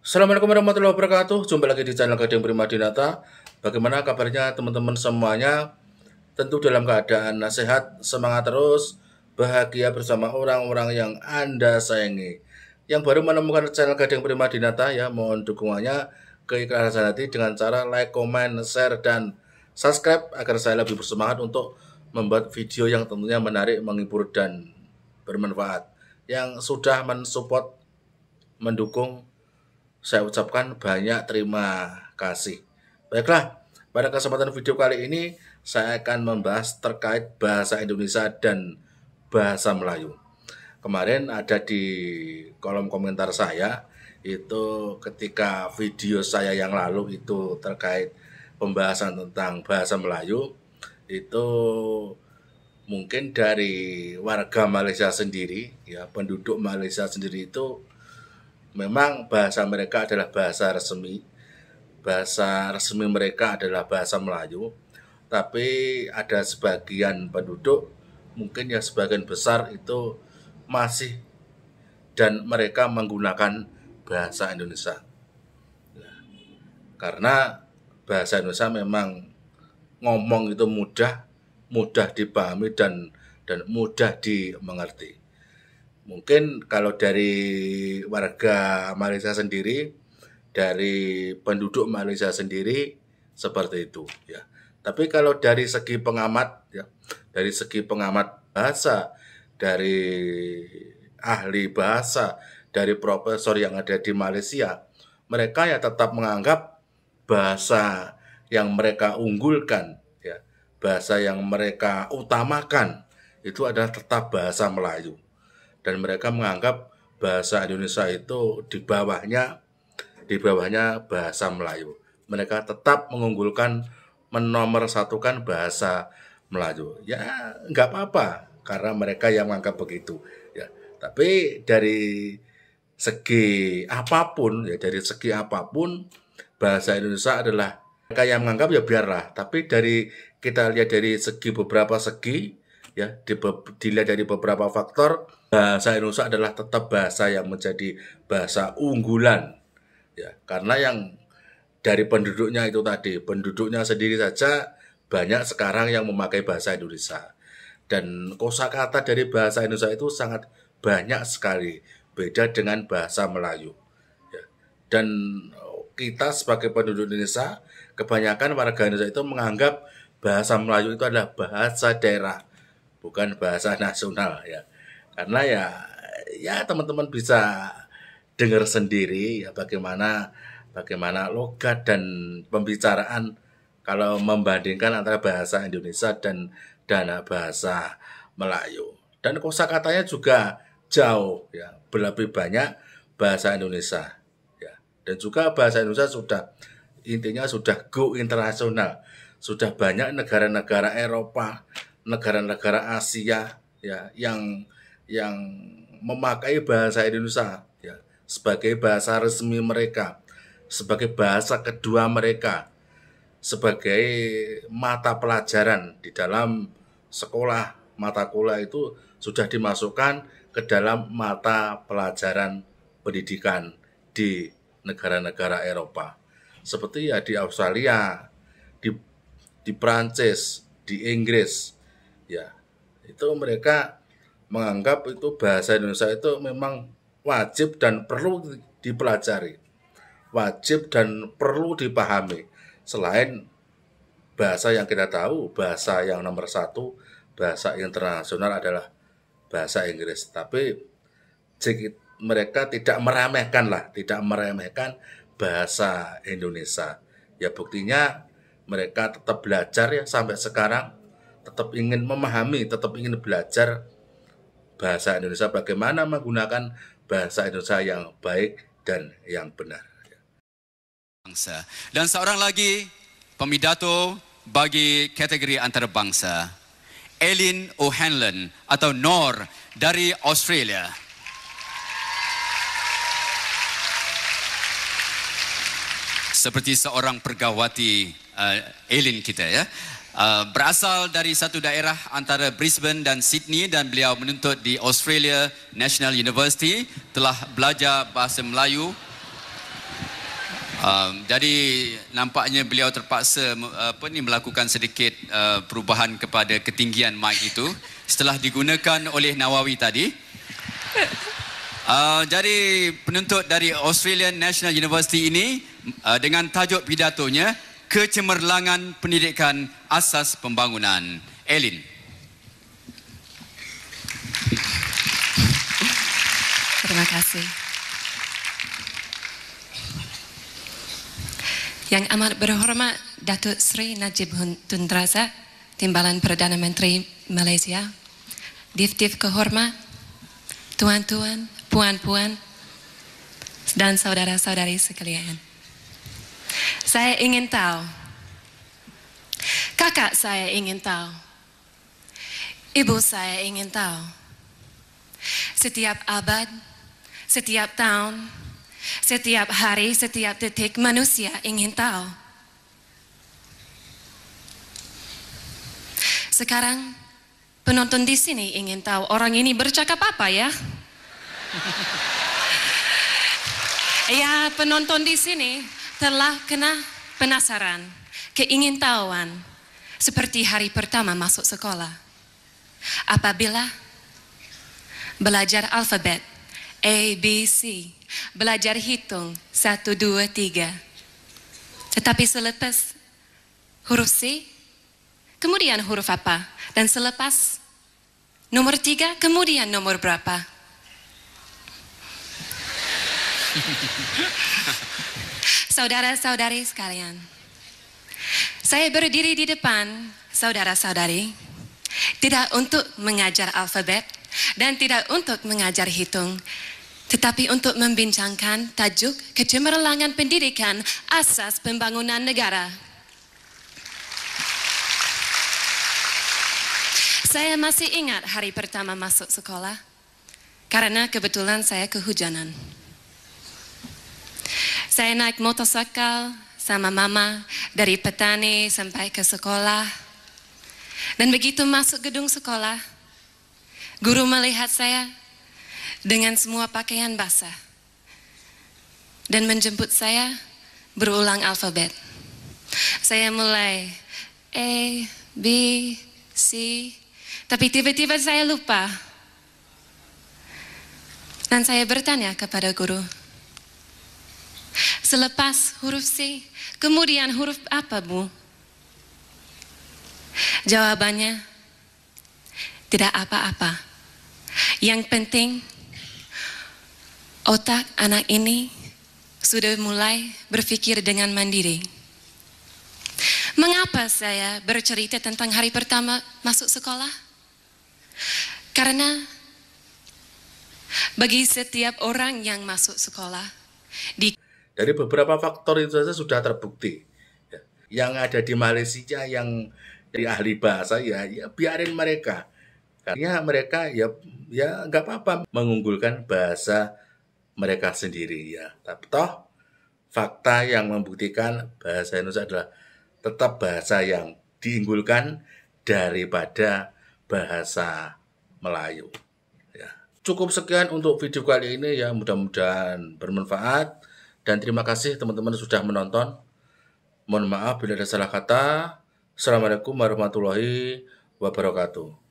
Assalamualaikum warahmatullahi wabarakatuh. Jumpa lagi di channel Gading Primadinata. Bagaimana kabarnya teman-teman semuanya? Tentu dalam keadaan sehat, semangat terus, bahagia bersama orang-orang yang Anda sayangi. Yang baru menemukan channel Gading Primadinata, ya mohon dukungannya, keikhlasan hati dengan cara like, comment, share, dan subscribe agar saya lebih bersemangat untuk membuat video yang tentunya menarik, menghibur, dan bermanfaat. Yang sudah mensupport, mendukung, saya ucapkan banyak terima kasih. Baiklah, pada kesempatan video kali ini saya akan membahas terkait bahasa Indonesia dan bahasa Melayu. Kemarin ada di kolom komentar saya, itu ketika video saya yang lalu itu terkait pembahasan tentang bahasa Melayu, itu mungkin dari warga Malaysia sendiri, ya penduduk Malaysia sendiri itu memang bahasa mereka adalah bahasa resmi. Bahasa resmi mereka adalah bahasa Melayu. Tapi ada sebagian penduduk, mungkin ya sebagian besar itu masih dan mereka menggunakan bahasa Indonesia. Karena bahasa Indonesia memang ngomong itu mudah dipahami dan mudah dimengerti. Mungkin kalau dari warga Malaysia sendiri, dari penduduk Malaysia sendiri seperti itu, ya. Tapi kalau dari segi pengamat, ya, dari segi pengamat bahasa, dari ahli bahasa, dari profesor yang ada di Malaysia, mereka ya tetap menganggap bahasa yang mereka unggulkan, ya, bahasa yang mereka utamakan itu adalah tetap bahasa Melayu. Dan mereka menganggap bahasa Indonesia itu di bawahnya bahasa Melayu. Mereka tetap mengunggulkan, menomorsatukan bahasa Melayu. Ya nggak apa-apa, karena mereka yang menganggap begitu. Ya, tapi dari segi apapun, bahasa Indonesia adalah mereka yang menganggap ya biarlah. Tapi dari kita lihat dari segi beberapa segi, ya dilihat dari beberapa faktor, bahasa Indonesia adalah tetap bahasa yang menjadi bahasa unggulan, ya karena yang dari penduduknya itu tadi, penduduknya sendiri saja banyak sekarang yang memakai bahasa Indonesia, dan kosakata dari bahasa Indonesia itu sangat banyak sekali, beda dengan bahasa Melayu, ya. Dan kita sebagai penduduk Indonesia, kebanyakan warga Indonesia itu menganggap bahasa Melayu itu adalah bahasa daerah, bukan bahasa nasional, ya. Karena ya teman-teman bisa dengar sendiri ya bagaimana logat dan pembicaraan kalau membandingkan antara bahasa Indonesia dan bahasa Melayu. Dan kosakatanya juga jauh, ya, lebih banyak bahasa Indonesia, ya. Dan juga bahasa Indonesia sudah go internasional. Sudah banyak negara-negara Eropa, negara-negara Asia, ya, yang memakai bahasa Indonesia, ya, sebagai bahasa resmi mereka, sebagai bahasa kedua mereka, sebagai mata pelajaran di dalam sekolah. Mata kuliah itu sudah dimasukkan ke dalam mata pelajaran pendidikan di negara-negara Eropa, seperti ya di Australia, di Prancis, di Inggris, ya. Itu mereka menganggap itu bahasa Indonesia itu memang wajib dan perlu dipelajari, wajib dan perlu dipahami. Selain bahasa yang kita tahu, bahasa yang nomor satu, bahasa internasional adalah bahasa Inggris. Tapi mereka tidak meremehkan bahasa Indonesia. Ya buktinya mereka tetap belajar, ya, sampai sekarang tetap ingin memahami, tetap ingin belajar bahasa Indonesia, bagaimana menggunakan bahasa Indonesia yang baik dan yang benar. Bangsa. Dan seorang lagi pemidato bagi kategori antarabangsa, Eileen O'Hanlon atau Nor dari Australia. Seperti seorang pergawati Eileen kita, ya. Berasal dari satu daerah antara Brisbane dan Sydney, dan beliau menuntut di Australia National University, telah belajar bahasa Melayu Jadi nampaknya beliau terpaksa melakukan sedikit perubahan kepada ketinggian mic itu setelah digunakan oleh Nawawi tadi. Jadi penuntut dari Australian National University ini dengan tajuk pidatonya Kecemerlangan Pendidikan Asas Pembangunan. Elin. Terima kasih. Yang amat berhormat Datuk Seri Najib Tun Razak, Timbalan Perdana Menteri Malaysia, Div-Div kehormat, tuan-tuan, puan-puan, dan saudara-saudari sekalian. Saya ingin tahu, kakak saya ingin tahu, ibu saya ingin tahu, setiap abad, setiap tahun, setiap hari, setiap detik manusia ingin tahu. Sekarang penonton di sini ingin tahu orang ini bercakap apa ya? Ya, penonton di sini telah kena penasaran, keingintahuan seperti hari pertama masuk sekolah. Apabila belajar alfabet A, B, C, belajar hitung 1, 2, 3. Tetapi selepas huruf C, kemudian huruf apa? Dan selepas nomor 3, kemudian nomor berapa? Saudara-saudari sekalian, saya berdiri di depan saudara-saudari tidak untuk mengajar alfabet dan tidak untuk mengajar hitung, tetapi untuk membincangkan tajuk Kecemerlangan Pendidikan Asas Pembangunan Negara. Saya masih ingat hari pertama masuk sekolah karena kebetulan saya kehujanan. Saya naik motorsikal sama mama dari petani sampai ke sekolah. Dan begitu masuk gedung sekolah, guru melihat saya dengan semua pakaian basah dan menjemput saya berulang alfabet. Saya mulai A, B, C, tapi tiba-tiba saya lupa. Dan saya bertanya kepada guru, selepas huruf C, kemudian huruf apa, Bu? Jawabannya, tidak apa-apa. Yang penting, otak anak ini sudah mulai berpikir dengan mandiri. Mengapa saya bercerita tentang hari pertama masuk sekolah? Karena bagi setiap orang yang masuk sekolah, dari beberapa faktor itu saja sudah terbukti. Yang ada di Malaysia yang dari ahli bahasa ya biarin mereka. Karena mereka ya nggak apa-apa mengunggulkan bahasa mereka sendiri ya. Tapi toh fakta yang membuktikan bahasa Indonesia adalah tetap bahasa yang diunggulkan daripada bahasa Melayu. Ya. Cukup sekian untuk video kali ini ya, mudah-mudahan bermanfaat. Dan terima kasih teman-teman sudah menonton. Mohon maaf bila ada salah kata. Assalamualaikum warahmatullahi wabarakatuh.